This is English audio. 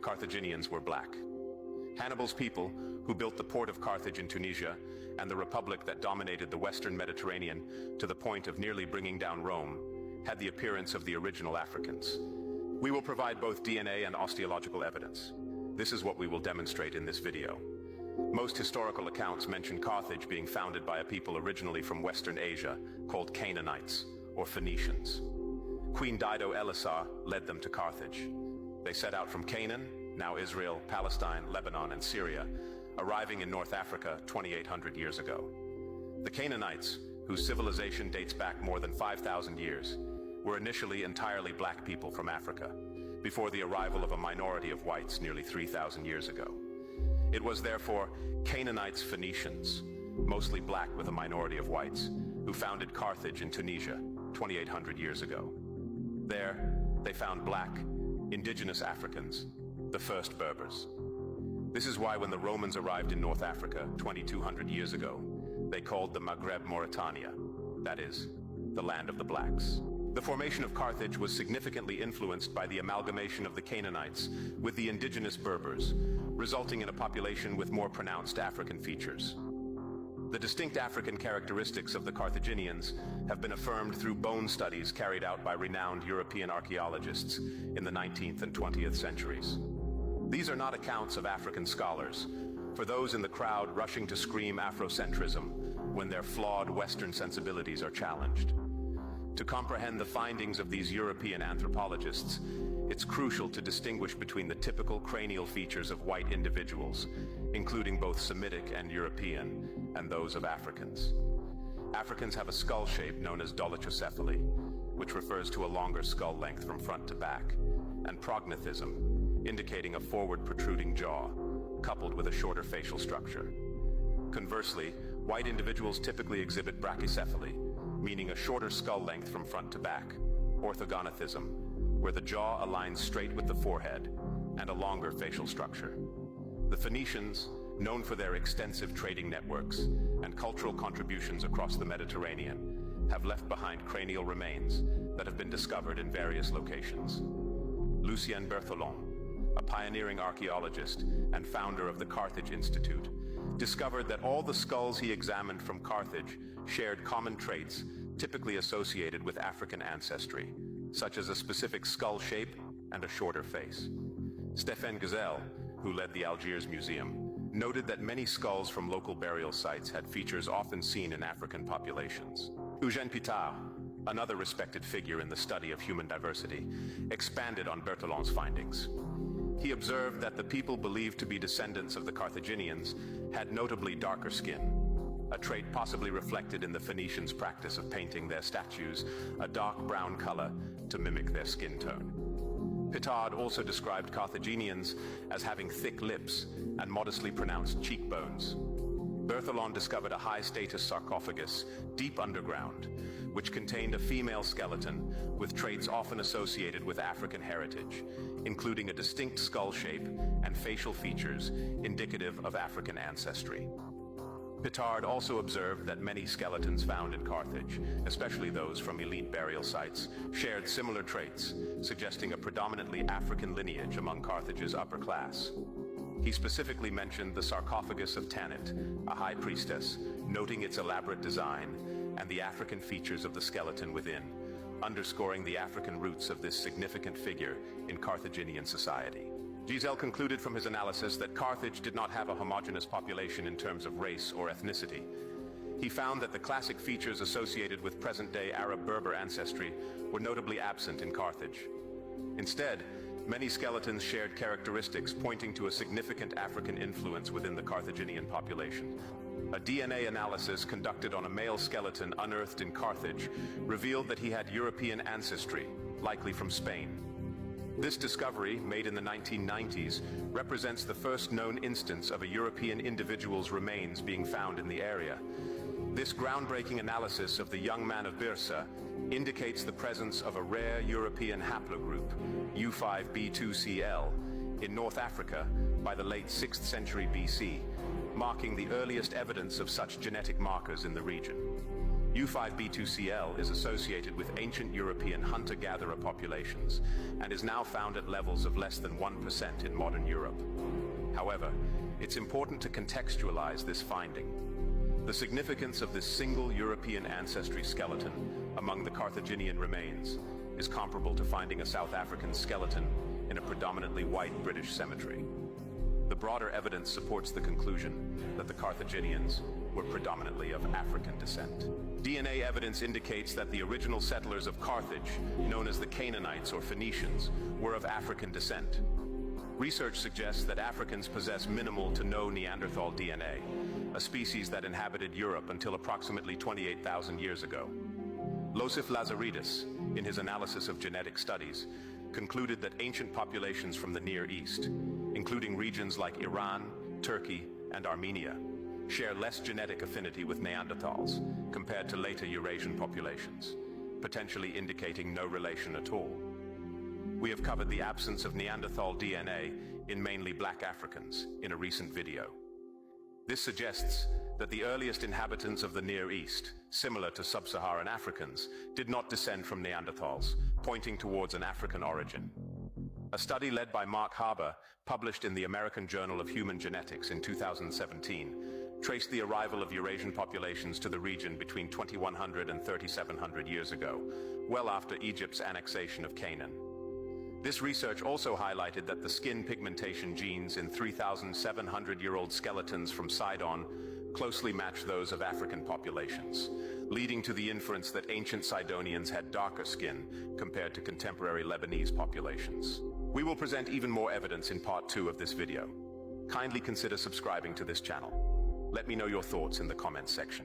Carthaginians were black. Hannibal's people, who built the port of Carthage in Tunisia and the republic that dominated the Western Mediterranean to the point of nearly bringing down Rome, had the appearance of the original Africans. We will provide both DNA and osteological evidence. This is what we will demonstrate in this video. Most historical accounts mention Carthage being founded by a people originally from Western Asia called Cannanites, or Phoenicians. Queen Dido Elisar led them to Carthage. They set out from Canaan, now Israel, Palestine, Lebanon, and Syria, arriving in North Africa 2,800 years ago. The Canaanites, whose civilization dates back more than 5,000 years, were initially entirely black people from Africa, before the arrival of a minority of whites nearly 3,000 years ago. It was therefore Canaanites Phoenicians, mostly black with a minority of whites, who founded Carthage in Tunisia 2,800 years ago. There, they found black, indigenous Africans, the first Berbers. This is why when the Romans arrived in North Africa 2,200 years ago, they called the Maghreb Mauritania, that is, the land of the blacks. The formation of Carthage was significantly influenced by the amalgamation of the Canaanites with the indigenous Berbers, resulting in a population with more pronounced African features. The distinct African characteristics of the Carthaginians have been affirmed through bone studies carried out by renowned European archaeologists in the 19th and 20th centuries. These are not accounts of African scholars, for those in the crowd rushing to scream Afrocentrism when their flawed Western sensibilities are challenged. To comprehend the findings of these European anthropologists, it's crucial to distinguish between the typical cranial features of white individuals, including both Semitic and European, and those of Africans. Africans have a skull shape known as dolichocephaly, which refers to a longer skull length from front to back, and prognathism, indicating a forward protruding jaw, coupled with a shorter facial structure. Conversely, white individuals typically exhibit brachycephaly, meaning a shorter skull length from front to back, orthogonathism, where the jaw aligns straight with the forehead, and a longer facial structure. The Phoenicians, known for their extensive trading networks and cultural contributions across the Mediterranean, have left behind cranial remains that have been discovered in various locations. Lucien Berthelon, a pioneering archaeologist and founder of the Carthage Institute, discovered that all the skulls he examined from Carthage shared common traits typically associated with African ancestry, such as a specific skull shape and a shorter face. Stéphane Gazelle, who led the Algiers Museum, noted that many skulls from local burial sites had features often seen in African populations. Eugène Pitard, another respected figure in the study of human diversity, expanded on Berthelon's findings. He observed that the people believed to be descendants of the Carthaginians had notably darker skin, a trait possibly reflected in the Phoenicians' practice of painting their statues a dark brown color to mimic their skin tone. Pitard also described Carthaginians as having thick lips and modestly pronounced cheekbones. Berthelon discovered a high-status sarcophagus deep underground, which contained a female skeleton with traits often associated with African heritage, including a distinct skull shape and facial features indicative of African ancestry. Pitard also observed that many skeletons found in Carthage, especially those from elite burial sites, shared similar traits, suggesting a predominantly African lineage among Carthage's upper class. He specifically mentioned the sarcophagus of Tanit, a high priestess, noting its elaborate design and the African features of the skeleton within, underscoring the African roots of this significant figure in Carthaginian society. Giselle concluded from his analysis that Carthage did not have a homogeneous population in terms of race or ethnicity. He found that the classic features associated with present-day Arab-Berber ancestry were notably absent in Carthage. Instead, many skeletons shared characteristics pointing to a significant African influence within the Carthaginian population. A DNA analysis conducted on a male skeleton unearthed in Carthage revealed that he had European ancestry, likely from Spain. This discovery, made in the 1990s, represents the first known instance of a European individual's remains being found in the area. This groundbreaking analysis of the young man of Birsa indicates the presence of a rare European haplogroup, U5b2cl, in North Africa by the late 6th century BC, marking the earliest evidence of such genetic markers in the region. U5B2Cl is associated with ancient European hunter-gatherer populations and is now found at levels of less than 1% in modern Europe. However, it's important to contextualize this finding. The significance of this single European ancestry skeleton among the Carthaginian remains is comparable to finding a South African skeleton in a predominantly white British cemetery. The broader evidence supports the conclusion that the Carthaginians were predominantly of African descent. DNA evidence indicates that the original settlers of Carthage, known as the Cannanites or Phoenicians, were of African descent. Research suggests that Africans possess minimal to no Neanderthal DNA, a species that inhabited Europe until approximately 28,000 years ago. Iosif Lazaridis, in his analysis of genetic studies, concluded that ancient populations from the Near East, including regions like Iran, Turkey, and Armenia, share less genetic affinity with Neanderthals compared to later Eurasian populations, potentially indicating no relation at all. We have covered the absence of Neanderthal DNA in mainly black Africans in a recent video. This suggests that the earliest inhabitants of the Near East, similar to sub-Saharan Africans, did not descend from Neanderthals, pointing towards an African origin. A study led by Mark Haber, published in the American Journal of Human Genetics in 2017, traced the arrival of Eurasian populations to the region between 2100 and 3700 years ago, well after Egypt's annexation of Canaan. This research also highlighted that the skin pigmentation genes in 3,700-year-old skeletons from Sidon closely match those of African populations, leading to the inference that ancient Sidonians had darker skin compared to contemporary Lebanese populations. We will present even more evidence in part 2 of this video. Kindly consider subscribing to this channel. Let me know your thoughts in the comments section.